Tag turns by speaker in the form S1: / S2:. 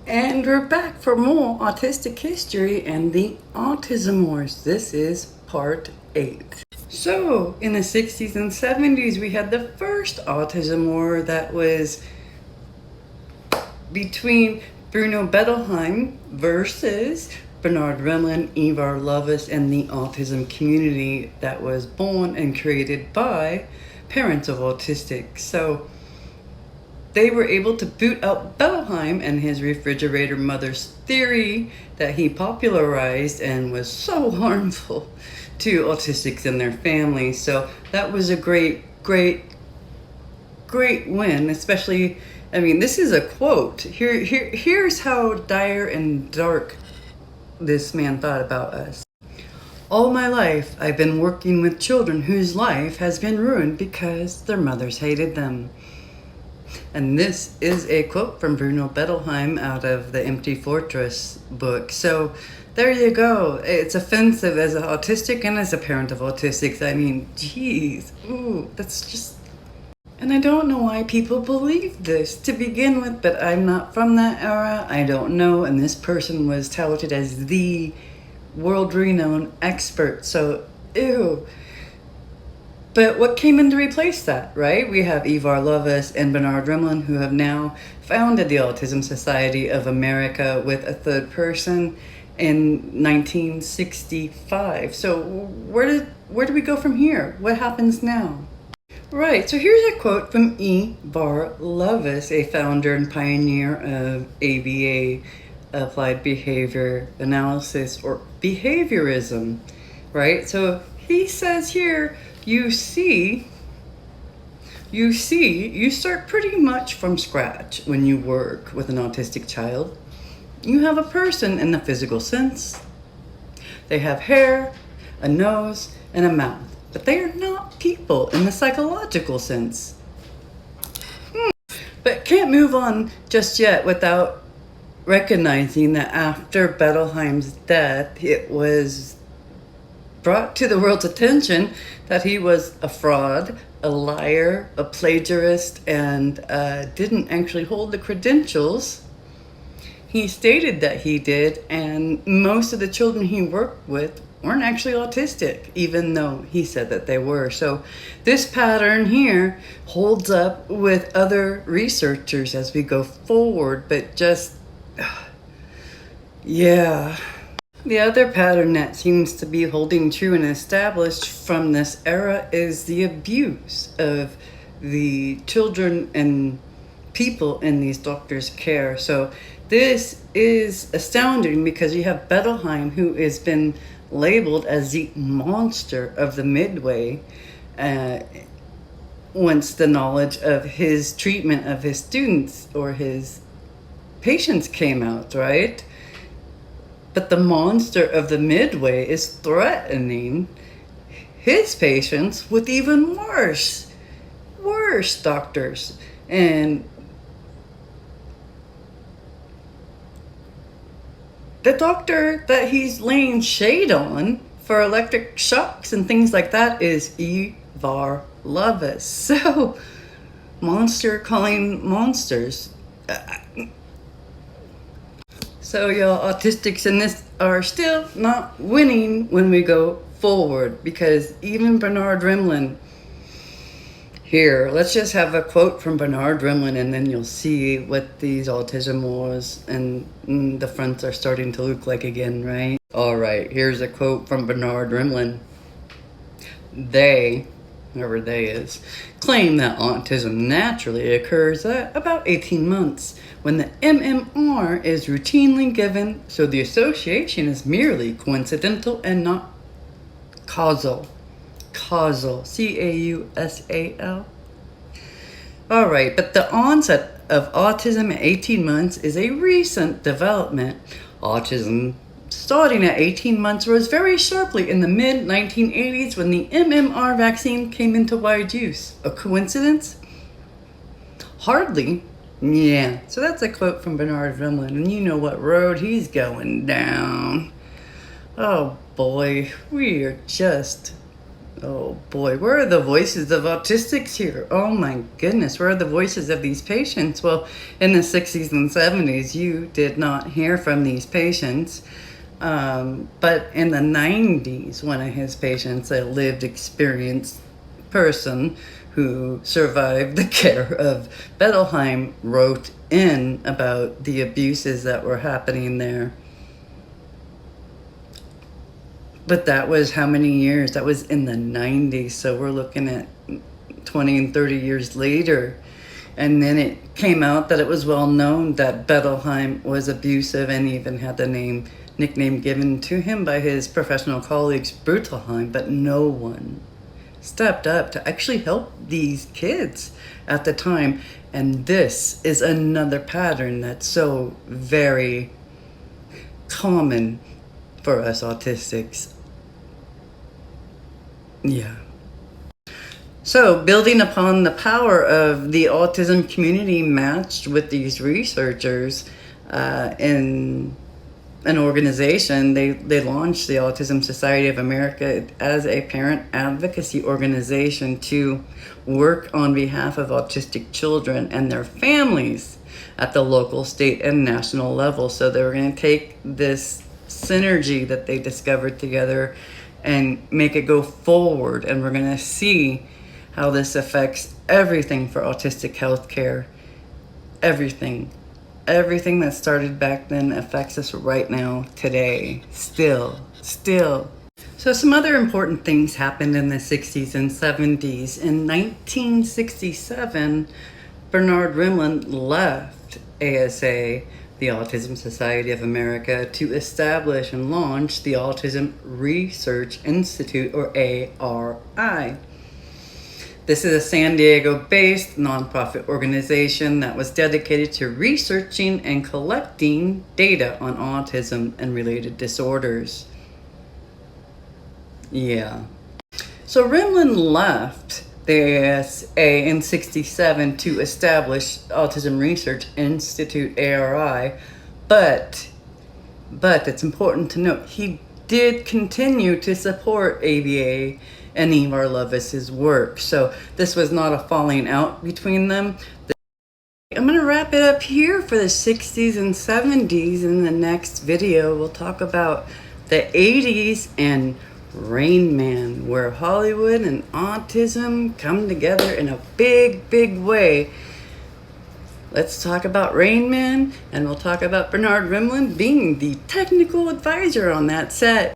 S1: And we're back for more Autistic History and the Autism Wars. This is part 8. So, in the 60s and 70s, we had the first Autism War that was between Bruno Bettelheim versus Bernard Rimland, Ivar Lovaas, and the autism community that was born and created by parents of autistics. So, they were able to boot out Bettelheim and his refrigerator mother's theory that he popularized and was so harmful to autistics and their families. So that was a great win, especially, I mean, this is a quote. Here's how dire and dark this man thought about us. All my life, I've been working with children whose life has been ruined because their mothers hated them. And this is a quote from Bruno Bettelheim out of the Empty Fortress book. So there you go. It's offensive as an autistic and as a parent of autistics. I mean, geez. Ooh, that's just... And I don't know why people believe this to begin with, but I'm not from that era. I don't know. And this person was touted as the world-renowned expert. So, ew. But what came in to replace that, right? We have Ivar Lovaas and Bernard Rimland, who have now founded the Autism Society of America with a third person in 1965. So where do we go from here? What happens now? Right, so here's a quote from Ivar Lovaas, a founder and pioneer of ABA, Applied Behavior Analysis, or behaviorism, right? So he says here, you start pretty much from scratch when you work with an autistic child. You have a person in the physical sense. They have hair, a nose, and a mouth, but they are not people in the psychological sense. But can't move on just yet without recognizing that after Bettelheim's death, it was brought to the world's attention that he was a fraud, a liar, a plagiarist, and didn't actually hold the credentials he stated that he did, and most of the children he worked with weren't actually autistic, even though he said that they were. So this pattern here holds up with other researchers as we go forward, but just, yeah. The other pattern that seems to be holding true and established from this era is the abuse of the children and people in these doctors' care. So this is astounding because you have Bettelheim, who has been labeled as the monster of the Midway once the knowledge of his treatment of his students or his patients came out, right? But the monster of the Midway is threatening his patients with even worse doctors. And the doctor that he's laying shade on for electric shocks and things like that is Ivar Lovaas. So, monster calling monsters. So y'all autistics in this are still not winning when we go forward, because even Bernard Rimland, here, let's just have a quote from Bernard Rimland and then you'll see what these Autism Wars and the fronts are starting to look like again, right? All right, here's a quote from Bernard Rimland. They, whoever they is, claim that autism naturally occurs at about 18 months when the MMR is routinely given, so the association is merely coincidental and not causal. Causal, C-A-U-S-A-L. All right, but the onset of autism at 18 months is a recent development. Autism starting at 18 months rose very sharply in the mid-1980s when the MMR vaccine came into wide use. A coincidence? Hardly. Yeah, so that's a quote from Bernard Rimland, and you know what road he's going down. Oh boy, we are just Oh boy, where are the voices of autistics here? Oh my goodness, where are the voices of these patients? Well, in the 60s and 70s, you did not hear from these patients. But in the 90s, one of his patients, a lived experienced person who survived the care of Bettelheim, wrote in about the abuses that were happening there. But that was how many years? That was in the 90s. So we're looking at 20 and 30 years later. And then it came out that it was well known that Bettelheim was abusive and even had the nickname given to him by his professional colleagues, Bettelheim. But no one stepped up to actually help these kids at the time. And this is another pattern that's so very common for us autistics. Yeah. So, building upon the power of the autism community matched with these researchers in an organization, they launched the Autism Society of America as a parent advocacy organization to work on behalf of autistic children and their families at the local, state, and national level. So they were going to take this synergy that they discovered together and make it go forward, and we're going to see how this affects everything for autistic healthcare. Everything that started back then affects us right now, today, still. So some other important things happened in the 60s and 70s. In 1967, Bernard Rimland left ASA, the Autism Society of America, to establish and launch the Autism Research Institute, or ARI. This is a San Diego-based nonprofit organization that was dedicated to researching and collecting data on autism and related disorders. Yeah. So Rimland left the ASA in 67 to establish Autism Research Institute, ARI, but it's important to note he did continue to support ABA and Ivar Lovaas' work. So this was not a falling out between them. I'm going to wrap it up here for the 60s and 70s. In the next video, we'll talk about the 80s and Rain Man, where Hollywood and autism come together in a big way. Let's talk about Rain Man, and we'll talk about Bernard Rimland being the technical advisor on that set.